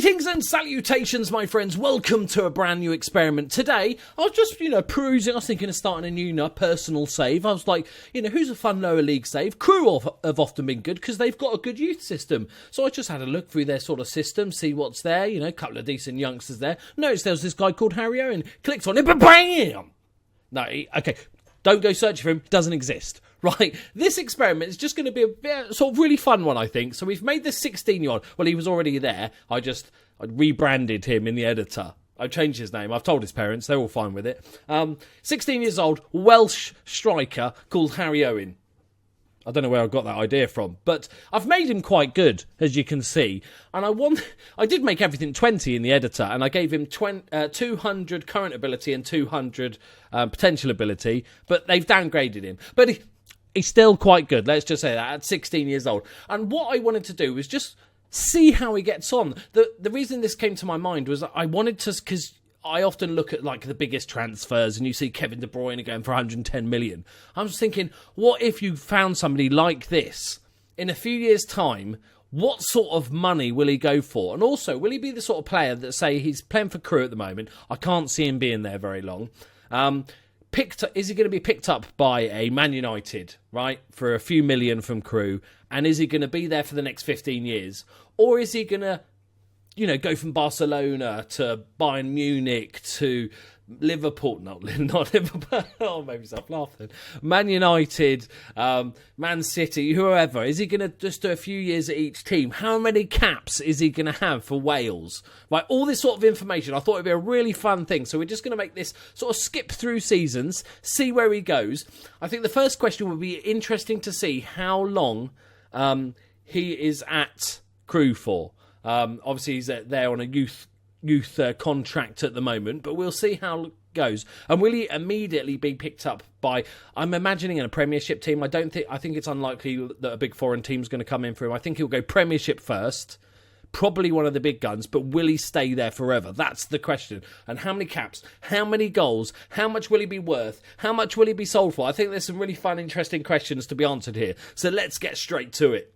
Greetings and salutations, my friends. Welcome to a brand new experiment. Today, I was just, perusing. I was thinking of starting a new personal save. I was like, who's a fun lower league save? Crewe have often been good because they've got a good youth system. So I just had a look through their sort of system, see what's there. A couple of decent youngsters there. Noticed there was this guy called Harry Owen. Clicked on it, but bam! No, okay. Don't go searching for him. Doesn't exist. Right, this experiment is just going to be a sort of really fun one, I think. So we've made this 16-year-old. Well, he was already there. I rebranded him in the editor. I changed his name. I've told his parents. They're all fine with it. 16 years old, Welsh striker called Harry Owen. I don't know where I got that idea from, but I've made him quite good, as you can see. And I did make everything 20 in the editor, and I gave him 200 current ability and 200 potential ability, but they've downgraded him. But he's still quite good, let's just say that, at 16 years old. And what I wanted to do was just see how he gets on. The reason this came to my mind was I wanted to, because I often look at the biggest transfers and you see Kevin De Bruyne going for 110 million. I was thinking, what if you found somebody like this in a few years' time? What sort of money will he go for? And also, will he be the sort of player that, say, he's playing for Crewe at the moment? I can't see him being there very long. Is he going to be picked up by a Man United, right, for a few million from Crewe? And is he going to be there for the next 15 years? Or is he going to, go from Barcelona to Bayern Munich to Liverpool? Not Liverpool. Oh, maybe stop laughing. Man United, Man City, whoever. Is he going to just do a few years at each team? How many caps is he going to have for Wales? Right, all this sort of information. I thought it'd be a really fun thing. So we're just going to make this sort of skip through seasons, see where he goes. I think the first question would be interesting to see how long he is at Crewe for. Obviously, he's there on a youth contract at the moment, but we'll see how it goes. And will he immediately be picked up by, I'm imagining, in a Premiership team? I think it's unlikely that a big foreign team's going to come in for him. I think he'll go Premiership first, probably one of the big guns, but will he stay there forever? That's the question. And how many caps? How many goals? How much will he be worth? How much will he be sold for? I think there's some really fun, interesting questions to be answered here. So let's get straight to it.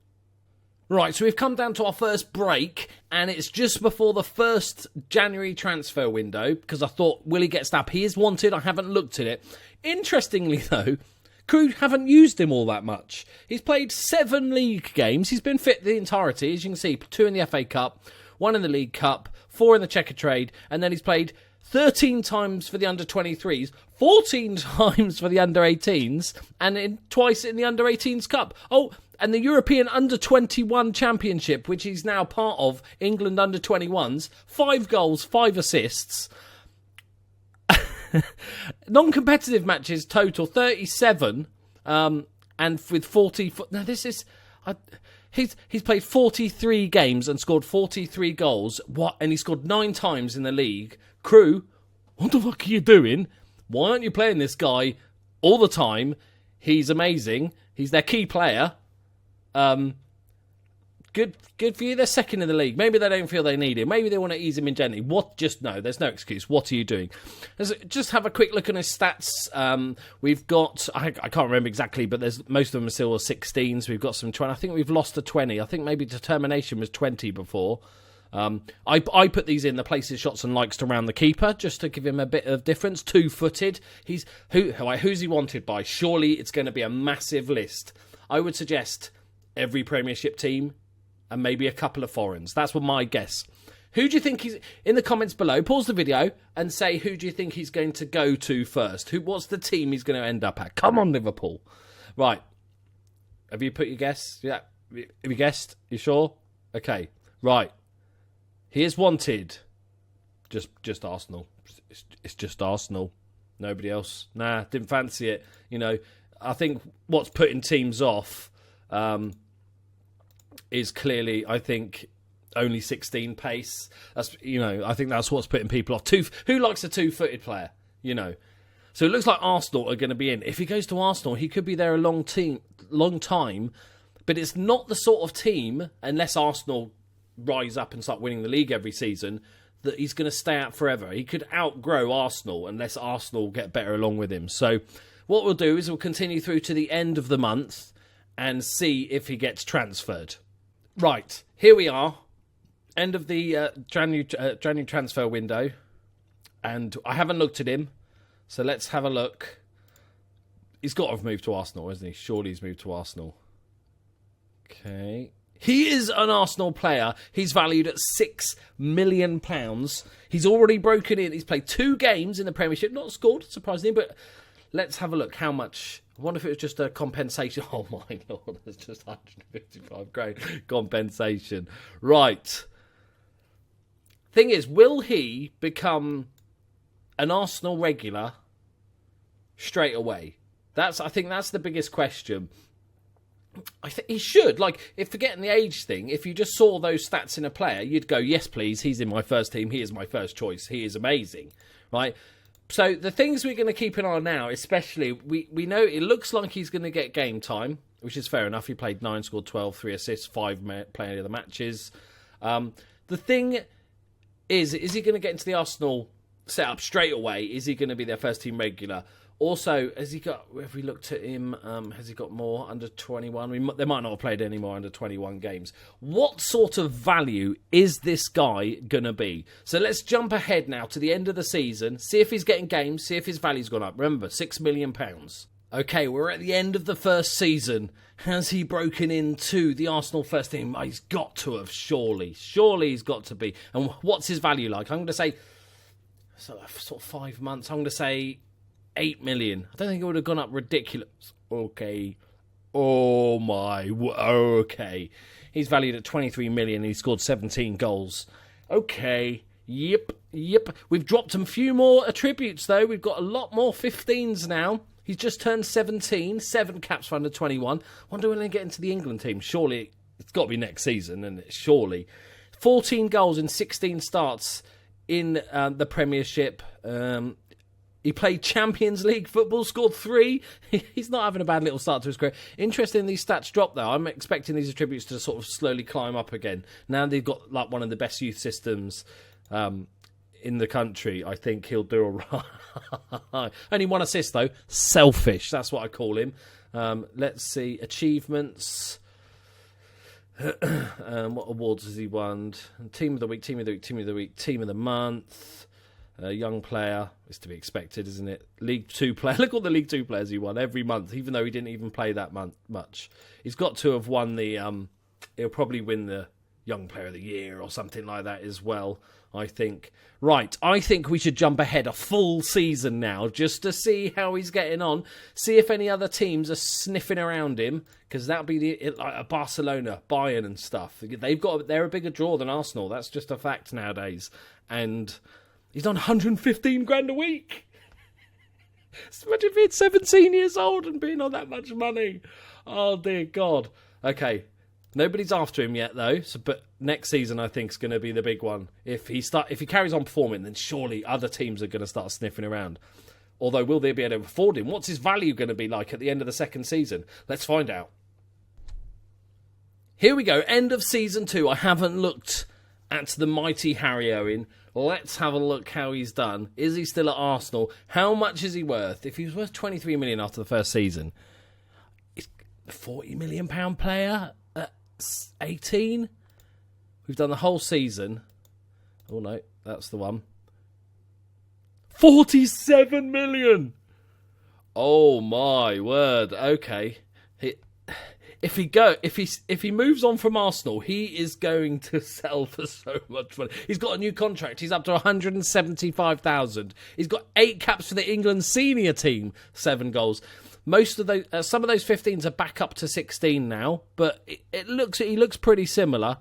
Right, so we've come down to our first break, and it's just before the first January transfer window, because I thought, will he get snapped? He is wanted, I haven't looked at it. Interestingly, though, Crewe haven't used him all that much. He's played 7 league games, he's been fit the entirety, as you can see, 2 in the FA Cup, 1 in the League Cup, 4 in the Checkatrade, and then he's played 13 times for the under-23s, 14 times for the under-18s, and twice in the under-18s Cup. Oh, and the European Under-21 Championship, which he's now part of, England Under-21s, 5 goals, 5 assists. Non-competitive matches total 37, and with 40... Now, this is... He's played 43 games and scored 43 goals. What? And he scored 9 times in the league. Crewe, what the fuck are you doing? Why aren't you playing this guy all the time? He's amazing. He's their key player. Good for you. They're second in the league. Maybe they don't feel they need him. Maybe they want to ease him in gently. Just no. There's no excuse. What are you doing? Just have a quick look at his stats. We've got, I can't remember exactly, but most of them are still 16s. We've got some 20. I think we've lost a 20. I think maybe Determination was 20 before. I put these in the places, shots and likes to round the keeper, just to give him a bit of difference. 2-footed. Who's he wanted by? Surely it's going to be a massive list. I would suggest every Premiership team and maybe a couple of foreigns. That's what my guess. Who do you think he's... In the comments below, pause the video and say who do you think he's going to go to first? What's the team he's going to end up at? Come on, Liverpool. Right. Have you put your guess? Yeah. Have you guessed? You sure? Okay. Right. He is wanted. Just Arsenal. It's just Arsenal. Nobody else. Nah, didn't fancy it. I think what's putting teams off is clearly, I think, only 16 pace. That's I think that's what's putting people off. Who likes a 2-footed player? So it looks like Arsenal are going to be in. If he goes to Arsenal, he could be there a long time. But it's not the sort of team, unless Arsenal rise up and start winning the league every season, that he's going to stay out forever. He could outgrow Arsenal unless Arsenal get better along with him. So what we'll do is we'll continue through to the end of the month and see if he gets transferred. Right, here we are. end of the January transfer window, and I haven't looked at him, so let's have a look. He's got to have moved to Arsenal, hasn't he? Surely he's moved to Arsenal. Okay. He is an Arsenal player. He's valued at £6 million. He's already broken in. He's played 2 games in the Premiership. Not scored, surprisingly, but let's have a look how much. I wonder if it was just a compensation. Oh, my Lord, that's just 155 grand compensation. Right. Thing is, will he become an Arsenal regular straight away? I think that's the biggest question. I think he should. Like, if forgetting the age thing, if you just saw those stats in a player, you'd go, yes, please, he's in my first team. He is my first choice. He is amazing, right? So the things we're going to keep an eye on now, especially, we know it looks like he's going to get game time, which is fair enough. He played 9, scored 12, 3 assists, 5 playing of the matches. The thing is he going to get into the Arsenal setup straight away? Is he going to be their first team regular? Also, have we looked at him, has he got more under 21? They might not have played any more under 21 games. What sort of value is this guy going to be? So let's jump ahead now to the end of the season, see if he's getting games, see if his value's gone up. Remember, £6 million. Okay, we're at the end of the first season. Has he broken into the Arsenal first team? He's got to have, surely. Surely he's got to be. And what's his value like? I'm going to say, sort of 5 months, I'm going to say 8 million. I don't think it would have gone up ridiculous. Okay. Oh my. Okay. He's valued at 23 million. He scored 17 goals. Okay. Yep. We've dropped a few more attributes though. We've got a lot more 15s now. He's just turned 17. 7 caps for under 21. Wonder when they get into the England team. Surely it's got to be next season, and surely 14 goals in 16 starts in the Premiership. He played Champions League football, scored 3. He's not having a bad little start to his career. Interesting, these stats drop, though. I'm expecting these attributes to sort of slowly climb up again. Now they've got like one of the best youth systems in the country. I think he'll do all right. Only 1 assist, though. Selfish, that's what I call him. Let's see. Achievements. What awards has he won? Team of the week, team of the week, team of the week, team of the month. Young player, is to be expected, isn't it? League 2 player. Look at all the League 2 players he won every month, even though he didn't even play that much. He's got to have won the... he'll probably win the Young Player of the Year or something like that as well, I think. Right, I think we should jump ahead a full season now just to see how he's getting on. See if any other teams are sniffing around him, because that'll be like Barcelona, Bayern and stuff. They're a bigger draw than Arsenal. That's just a fact nowadays. And... he's on 115 grand a week. Imagine being 17 years old and being on that much money. Oh, dear God. Okay. Nobody's after him yet, though. But next season, I think, is going to be the big one. If he carries on performing, then surely other teams are going to start sniffing around. Although, will they be able to afford him? What's his value going to be like at the end of the second season? Let's find out. Here we go. End of season 2. I haven't looked at the mighty Harry Owen. Let's have a look how he's done. Is he still at Arsenal? How much is he worth? If he was worth 23 million after the first season, is a 40 million pound player at 18? We've done the whole season. Oh no, that's the one. 47 million. Oh my word. Okay. If he moves on from Arsenal, he is going to sell for so much money. He's got a new contract. He's up to 175,000. He's got 8 caps for the England senior team, 7 goals. Most of those, some of those 15s are back up to 16 now, but he looks pretty similar.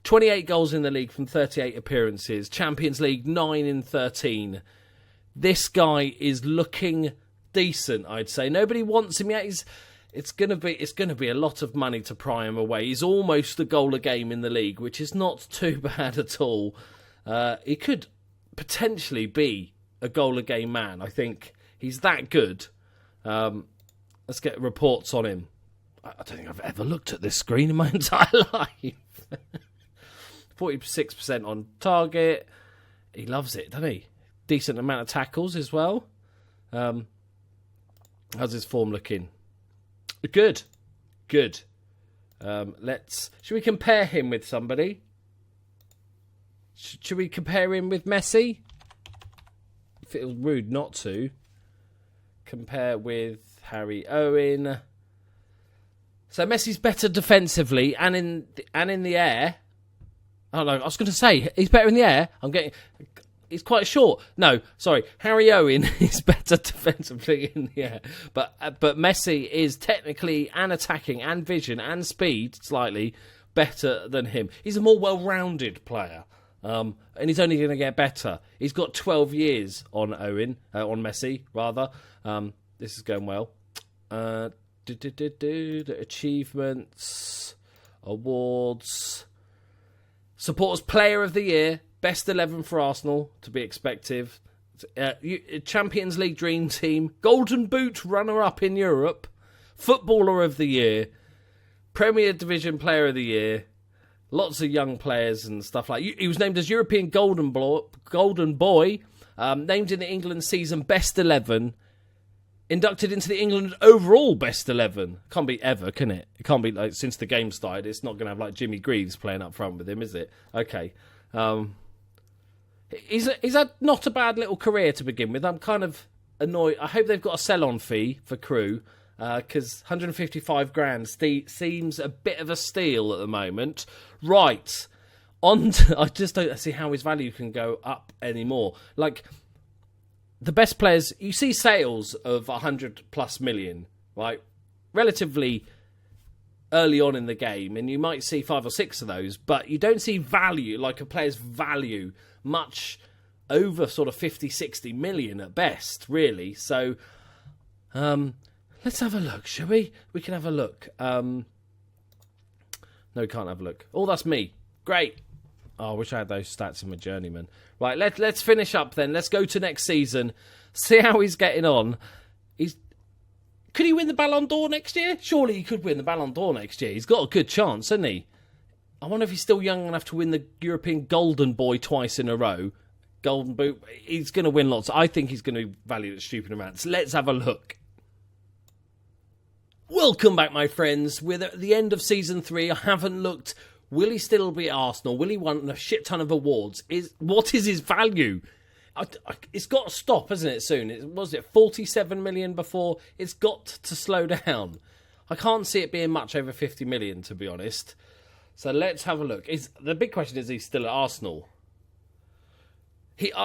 28 goals in the league from 38 appearances. Champions League 9 in 13. This guy is looking decent, I'd say. Nobody wants him yet. It's gonna be a lot of money to pry him away. He's almost a goal a game in the league, which is not too bad at all. He could potentially be a goal a game man. I think he's that good. Let's get reports on him. I don't think I've ever looked at this screen in my entire life. 46% on target. He loves it, doesn't he? Decent amount of tackles as well. How's his form looking? Good. Should we compare him with somebody? Should we compare him with Messi? If it was rude not to. Compare with Harry Owen. So Messi's better defensively and in the air. Oh no, I was going to say he's better in the air. He's quite short. No, sorry. Harry Owen is better defensively in the air. But Messi is technically and attacking and vision and speed slightly better than him. He's a more well-rounded player. And he's only going to get better. He's got 12 years on Messi, rather. This is going well. Achievements, awards, supporters player of the year, best 11 for Arsenal to be expected. Champions League dream team, Golden Boot runner-up in Europe, footballer of the year, Premier Division player of the year. Lots of young players and stuff like. He was named as European Golden Boy, named in the England season best 11. Inducted into the England overall best 11. Can't be ever, can it? It can't be like since the game started. It's not going to have like Jimmy Greaves playing up front with him, is it? Okay. He's had not a bad little career to begin with. I'm kind of annoyed. I hope they've got a sell-on fee for Crewe because 155 grand seems a bit of a steal at the moment. Right. I just don't see how his value can go up anymore. Like, the best players, you see sales of 100 plus million, right? Relatively early on in the game, and you might see 5 or 6 of those, but you don't see value, like a player's value, much over sort of 50, 60 million at best, really. So, let's have a look, shall we? We can have a look. No, we can't have a look. Oh, that's me. Great. Oh, I wish I had those stats in my journeyman. Right, let's finish up then. Let's go to next season. See how he's getting on. Could he win the Ballon d'Or next year? Surely he could win the Ballon d'Or next year. He's got a good chance, hasn't he? I wonder if he's still young enough to win the European Golden Boy twice in a row. Golden Boot. He's going to win lots. I think he's going to be valued at stupid amounts. Let's have a look. Welcome back, my friends. We're at the end of Season 3. I haven't looked. Will he still be at Arsenal? Will he win a shit ton of awards? What is his value? It's got to stop, hasn't it, soon? Was it 47 million before? It's got to slow down. I can't see it being much over 50 million, to be honest. So let's have a look. The big question is, he's still at Arsenal?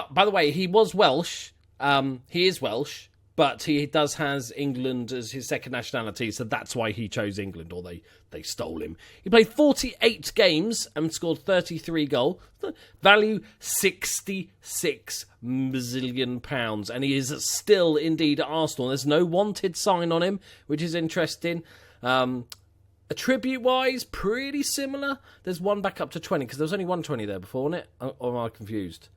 By the way, he was Welsh. He is Welsh. But he has England as his second nationality, so that's why he chose England, or they stole him. He played 48 games and scored 33 goals. Value £66 million. And he is still indeed at Arsenal. There's no wanted sign on him, which is interesting. Attribute-wise, pretty similar. There's one back up to 20, because there was only 120 there before, wasn't it? Or am I confused?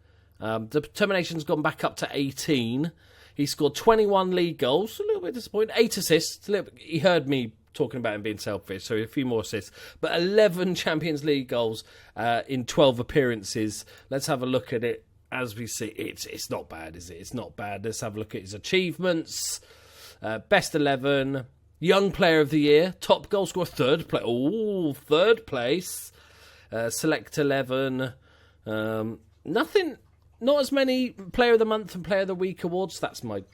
Determination's gone back up to 18. He scored 21 league goals, a little bit disappointing. 8 assists. He heard me talking about him being selfish, so a few more assists. But 11 Champions League goals in 12 appearances. Let's have a look at it as we see. It's not bad, is it? It's not bad. Let's have a look at his achievements. Best 11. Young Player of the Year. Top goal scorer. Third place. Select 11. Nothing... Not as many Player of the Month and Player of the Week awards. That's my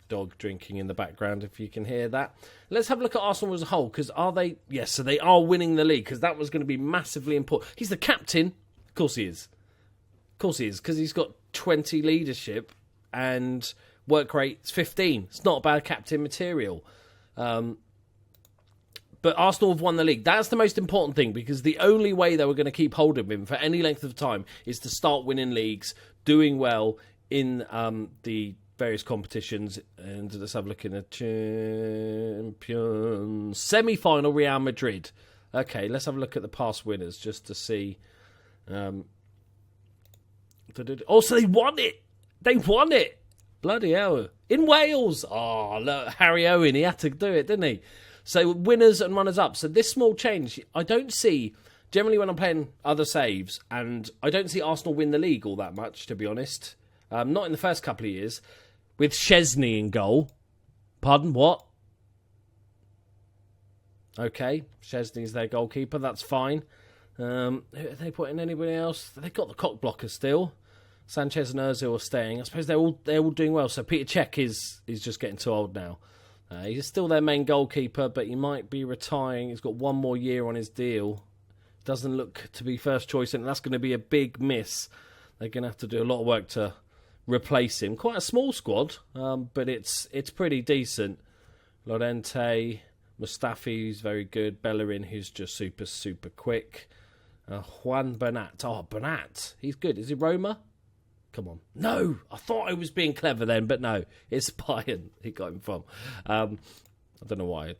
dog drinking in the background, if you can hear that. Let's have a look at Arsenal as a whole, because are they... Yes, so they are winning the league, because that was going to be massively important. He's the captain. Of course he is. Of course he is, because he's got 20 leadership and work rate's 15. It's not bad captain material. But Arsenal have won the league. That's the most important thing, because the only way they were going to keep hold of him for any length of time is to start winning leagues, doing well in the various competitions. And let's have a look in the Champions semi-final, Real Madrid. Okay, let's have a look at the past winners just to see. Oh, so they won it. They won it. Bloody hell. In Wales. Oh, look, Harry Owen, he had to do it, didn't he? So winners and runners-up. So this small change, I don't see, generally when I'm playing other saves, and I don't see Arsenal win the league all that much, to be honest. Not in the first couple of years. With Szczesny in goal. Pardon, what? Okay, Szczesny's their goalkeeper, that's fine. Are they putting anybody else? They've got the cock blocker still. Sanchez and Ozil are staying. I suppose they're all doing well. So Peter Cech is just getting too old now. He's still their main goalkeeper, but he might be retiring. He's got one more year on his deal. Doesn't look to be first choice, and that's going to be a big miss. They're going to have to do a lot of work to replace him. Quite a small squad, but it's pretty decent. Llorente, Mustafi, who's very good. Bellerin, who's just super quick. Juan Bernat. Oh, Bernat. He's good. Is he Roma? Come on. No! I thought I was being clever then, but no. It's Bayern he got him from. I don't know why I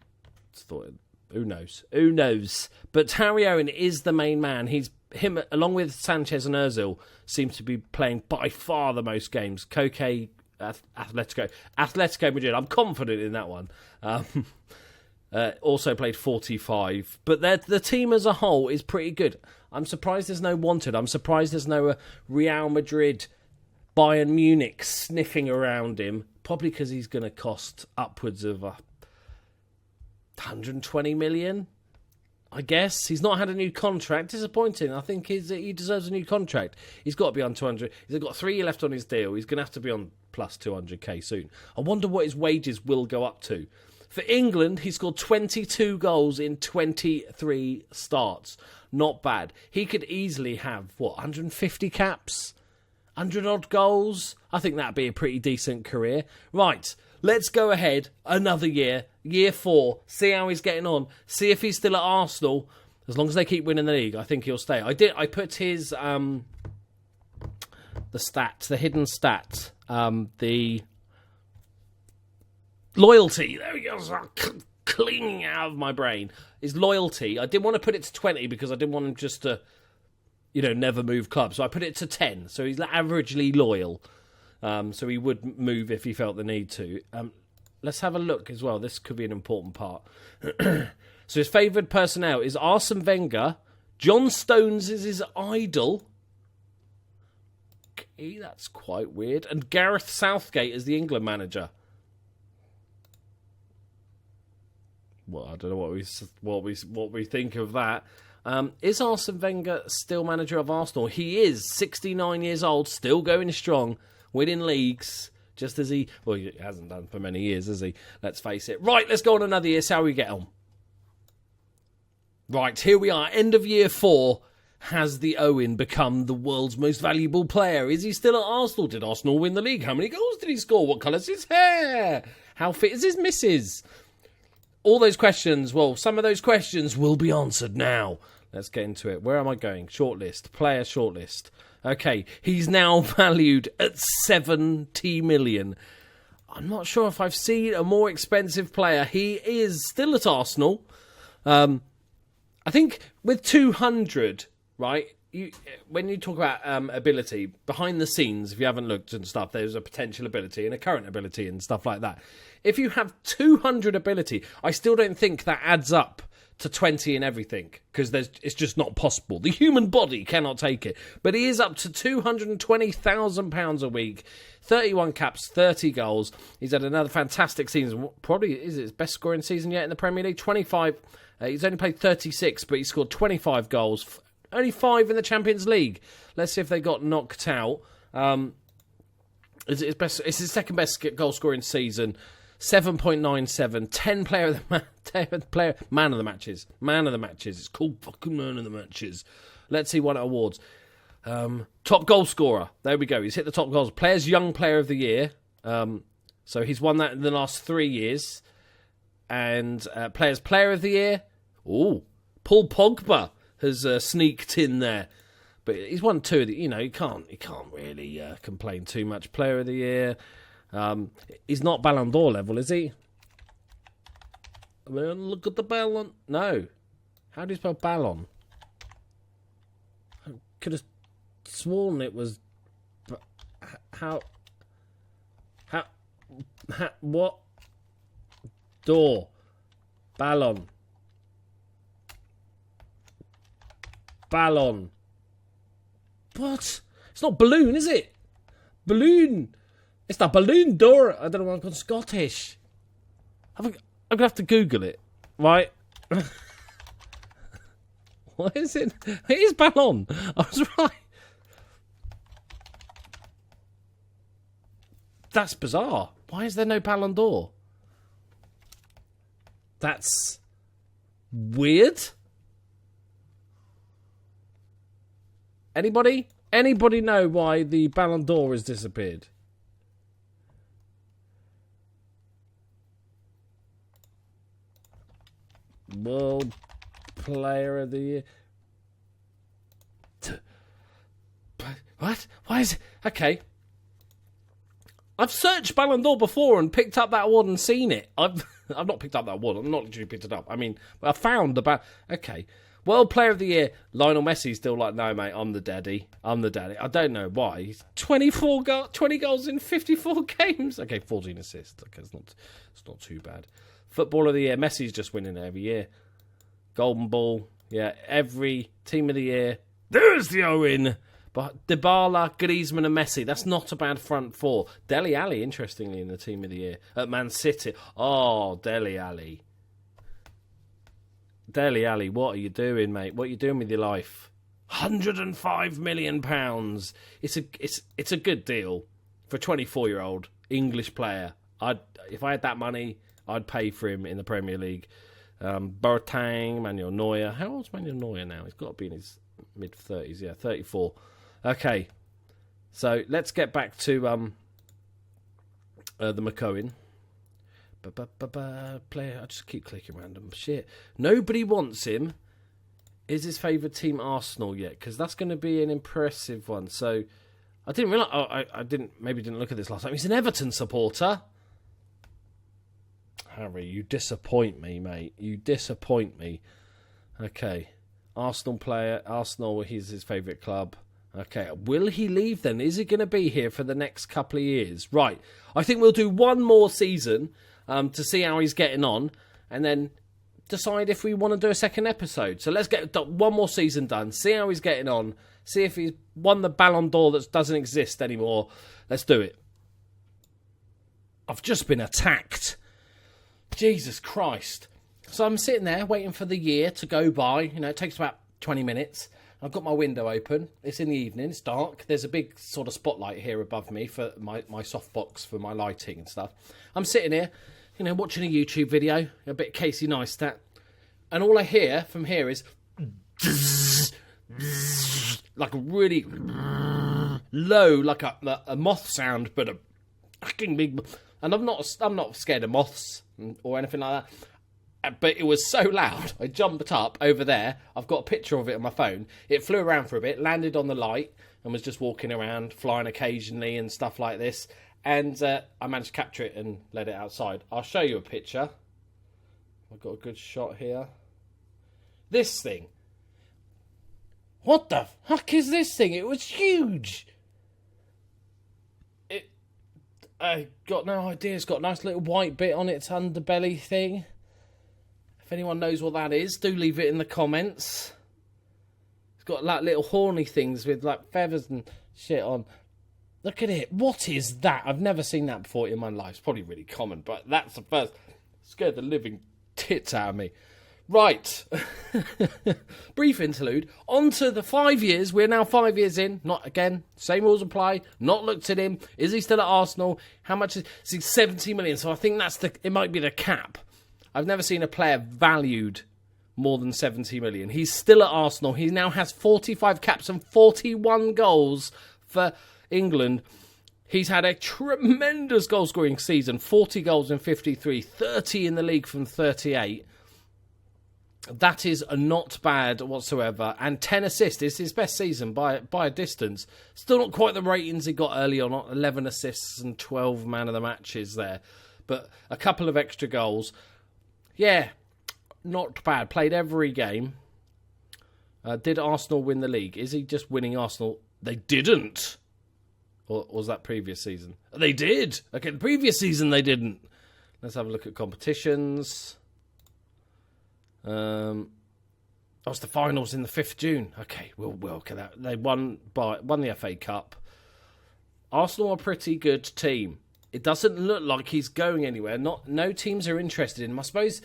thought it. Who knows? But Harry Owen is the main man. Him, along with Sanchez and Ozil, seems to be playing by far the most games. Koke, Atletico Madrid. I'm confident in that one. Also played 45. But the team as a whole is pretty good. I'm surprised there's no wanted. I'm surprised there's no Real Madrid, Bayern Munich sniffing around him. Probably because he's going to cost upwards of 120 million. I guess. He's not had a new contract. Disappointing. I think he deserves a new contract. He's got to be on 200. He's got 3 years left on his deal. He's going to have to be on plus 200k soon. I wonder what his wages will go up to. For England, he scored 22 goals in 23 starts. Not bad. He could easily have, 150 caps? 100 odd goals? I think that'd be a pretty decent career. Right, let's go ahead another year. Year 4. See how he's getting on. See if he's still at Arsenal. As long as they keep winning the league, I think he'll stay. I put his the stats, the hidden stat, the loyalty. There we go. Clinging out of my brain. His loyalty. I didn't want to put it to 20 because I didn't want him just to, never move clubs. So I put it to 10. So he's averagely loyal. So he would move if he felt the need to. Let's have a look as well. This could be an important part. So his favoured personnel is Arsene Wenger. John Stones is his idol. Okay, that's quite weird. And Gareth Southgate is the England manager. Well, I don't know what we think of that. Is Arsene Wenger still manager of Arsenal? He is 69 years old, still going strong, winning leagues. Just as he hasn't done for many years, has he? Let's face it. Right, let's go on another year, see how we get on. Right, here we are, end of year 4. Has the Owen become the world's most valuable player? Is he still at Arsenal? Did Arsenal win the league? How many goals did he score? What colour's his hair? How fit is his missus? All those questions, some of those questions will be answered now. Let's get into it. Where am I going? Shortlist. Player shortlist. Okay, he's now valued at 70 million. I'm not sure if I've seen a more expensive player. He is still at Arsenal. I think with 200, right, when you talk about ability, behind the scenes, if you haven't looked and stuff, there's a potential ability and a current ability and stuff like that. If you have 200 ability, I still don't think that adds up to 20 in everything, because it's just not possible. The human body cannot take it. But he is up to £220,000 a week, 31 caps, 30 goals. He's had another fantastic season. Probably is it his best scoring season yet in the Premier League. 25. He's only played 36, but he scored 25 goals. Only 5 in the Champions League. Let's see if they got knocked out. It's his second best goal scoring season. 7.97, 10 man of the matches. Man of the matches. It's called fucking man of the matches. Let's see what awards. Top goal scorer. There we go. He's hit the top goals. Players Young Player of the Year. So he's won that in the last 3 years. And Players Player of the Year. Ooh, Paul Pogba has sneaked in there. But he's won 2 of the, you can't really complain too much. Player of the Year. He's not Ballon d'Or level, is he? I mean, look at the ballon. No. How do you spell ballon? I could have sworn it was... What? Door. Ballon. Ballon. What? It's not balloon, is it? Balloon. It's the Balloon d'Or. I don't know why I'm called Scottish. I'm going to have to Google it, right? Why is it? It is Ballon. I was right. That's bizarre. Why is there no Ballon d'Or? That's weird. Anybody? Anybody know why the Ballon d'Or has disappeared? World Player of the Year. What? Why is it? Okay. I've searched Ballon d'Or before and picked up that award and seen it. I've not picked up that award. I'm not literally picked it up. I mean, I found about... Okay. World Player of the Year. Lionel Messi's still like, no, mate, I'm the daddy. I'm the daddy. I don't know why. He's 20 goals in 54 games. Okay, 14 assists. Okay, it's not too bad. Footballer of the Year. Messi's just winning every year. Golden Ball. Yeah, every Team of the Year. There's the Owen. But Dybala, Griezmann and Messi, that's not a bad front four. Dele Alli, interestingly, in the Team of the Year. At Man City. Oh, Dele Alli. Dele Alli, what are you doing, mate? What are you doing with your life? £105 million. It's a good deal for a 24-year-old English player. If I had that money, I'd pay for him in the Premier League. Boateng, Manuel Neuer. How old's Manuel Neuer now? He's got to be in his mid-30s. Yeah, 34. Okay, so let's get back to the McCohen. Player, I just keep clicking random shit. Nobody wants him. Is his favourite team Arsenal yet? Because that's going to be an impressive one. So I didn't realise. I didn't look at this last time. He's an Everton supporter. Harry, you disappoint me, mate. You disappoint me. Okay, Arsenal player. Arsenal. He's his favourite club. Okay, will he leave then? Is he going to be here for the next couple of years? Right, I think we'll do one more season to see how he's getting on, and then decide if we want to do a second episode. So let's get one more season done, see how he's getting on, see if he's won the Ballon d'Or that doesn't exist anymore. Let's do it. I've just been attacked. Jesus Christ. So I'm sitting there waiting for the year to go by. You know, it takes about 20 minutes. I've got my window open. It's in the evening. It's dark. There's a big sort of spotlight here above me for my softbox for my lighting and stuff. I'm sitting here, you know, watching a YouTube video, a bit of Casey Neistat, and all I hear from here is like a really low, like a moth sound, but a fucking big. And I'm not scared of moths or anything like that. But it was so loud, I jumped up over there. I've got a picture of it on my phone. It flew around for a bit, landed on the light, and was just walking around, flying occasionally and stuff like this. And I managed to capture it and let it outside. I'll show you a picture. I've got a good shot here. This thing. What the fuck is this thing? It was huge. I got no idea. It's got a nice little white bit on its underbelly thing. If anyone knows what that is, do leave it in the comments. It's got like little horny things with like feathers and shit on. Look at it. What is that? I've never seen that before in my life. It's probably really common, but that's the first. Scared the living tits out of me. Right. Brief interlude. On to the 5 years. We're now 5 years in. Not again. Same rules apply. Not looked at him. Is he still at Arsenal? How much is he? 70 million. So I think it might be the cap. I've never seen a player valued more than 70 million. He's still at Arsenal. He now has 45 caps and 41 goals for England. He's had a tremendous goal-scoring season. 40 goals in 53. 30 in the league from 38. That is not bad whatsoever. And 10 assists is his best season by a distance. Still not quite the ratings he got early on. 11 assists and 12 man of the matches there. But a couple of extra goals. Yeah, not bad. Played every game. Did Arsenal win the league? Is he just winning Arsenal? They didn't. Or was that previous season? They did. Okay, the previous season they didn't. Let's have a look at competitions. That was the finals in the 5th June. Okay, we'll look at that. They won the FA Cup. Arsenal are a pretty good team. It doesn't look like he's going anywhere. No teams are interested in him. I suppose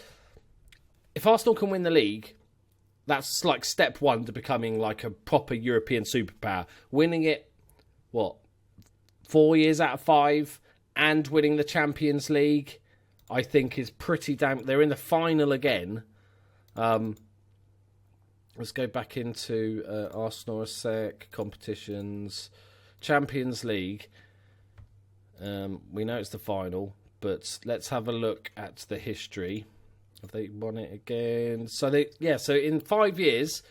if Arsenal can win the league, That's like step one to becoming like a proper European superpower. Winning it, 4 years out of 5, and winning the Champions League, I think is pretty damn... They're in the final again. Let's go back into Arsenal a sec, competitions, Champions League. We know it's the final, but let's have a look at the history. Have they won it again? So in 5 years,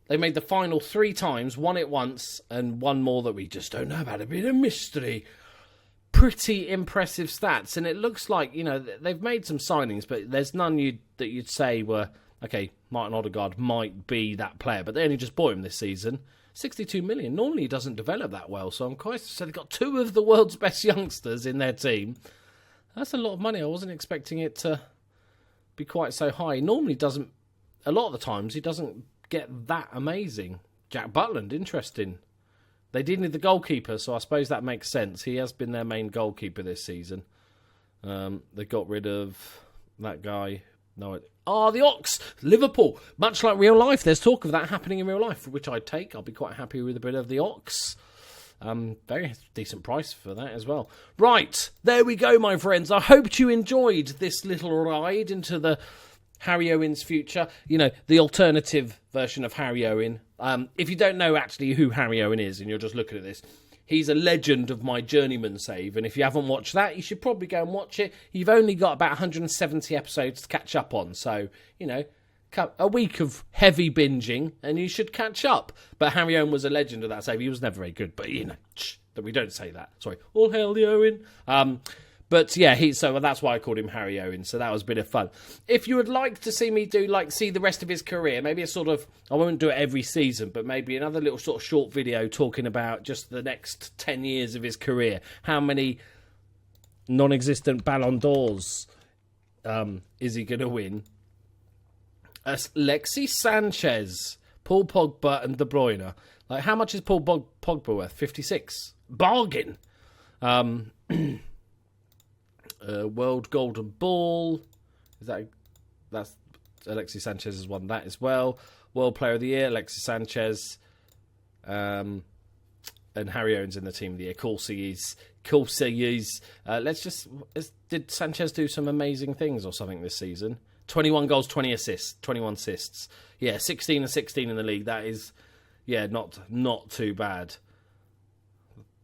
they made the final 3 times, won it once, and one more that we just don't know about. It'd be a mystery. Pretty impressive stats, and it looks like, they've made some signings, but there's none that you'd say were, okay, Martin Odegaard might be that player, but they only just bought him this season. 62 million. Normally he doesn't develop that well, so I'm quite... So they've got 2 of the world's best youngsters in their team. That's a lot of money. I wasn't expecting it to be quite so high. He normally doesn't... A lot of the times he doesn't get that amazing. Jack Butland, interesting. They did need the goalkeeper, so I suppose that makes sense. He has been their main goalkeeper this season. They got rid of that guy. The Ox! Liverpool! Much like real life, there's talk of that happening in real life, which I'd take. I'll be quite happy with a bit of the Ox. Very decent price for that as well. Right, there we go, my friends. I hope you enjoyed this little ride into the Harry Owen's future. The alternative version of Harry Owen. If you don't know actually who Harry Owen is and you're just looking at this, he's a legend of my journeyman save, and if you haven't watched that, you should probably go and watch it. You've only got about 170 episodes to catch up on, so, a week of heavy binging, and you should catch up. But Harry Owen was a legend of that save. He was never very good, but, that we don't say that. Sorry, all hail the Owen. But yeah, so that's why I called him Harry Owen. So that was a bit of fun. If you would like to see me see the rest of his career, maybe a sort of, I won't do it every season, but maybe another little sort of short video talking about just the next 10 years of his career. How many non-existent Ballon d'Ors is he going to win? Alexis Sanchez, Paul Pogba and De Bruyne. Like, how much is Paul Pogba worth? 56. Bargain. World Golden Ball. That's Alexis Sanchez has won that as well. World Player of the Year, Alexis Sanchez. And Harry Owen's in the Team of the Year. Of course he is. Did Sanchez do some amazing things or something this season? 21 goals, 20 assists, 21 assists. Yeah, 16 and 16 in the league. That is, not too bad.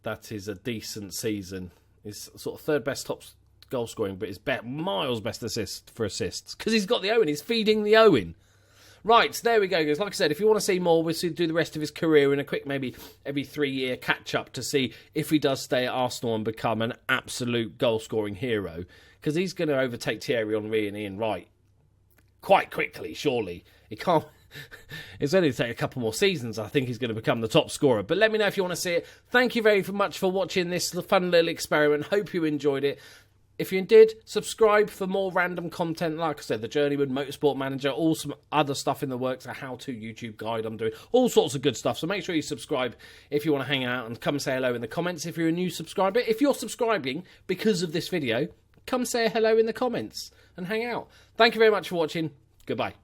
That is a decent season. He's sort of third best top goal scoring, but his miles best assist for assists, because he's got the Owen. He's feeding the Owen. Right, there we go, guys. Like I said, if you want to see more, we'll do the rest of his career in a quick, maybe every 3-year catch-up to see if he does stay at Arsenal and become an absolute goal-scoring hero, because he's going to overtake Thierry Henry and Ian Wright quite quickly, surely. He can't... It's only to take a couple more seasons. I think he's going to become the top scorer. But let me know if you want to see it. Thank you very much for watching this fun little experiment. Hope you enjoyed it. If you did, subscribe for more random content. Like I said, the Journeyman, Motorsport Manager, all some other stuff in the works, a how-to YouTube guide I'm doing, all sorts of good stuff. So make sure you subscribe if you want to hang out, and come say hello in the comments if you're a new subscriber. If you're subscribing because of this video, come say hello in the comments and hang out. Thank you very much for watching. Goodbye.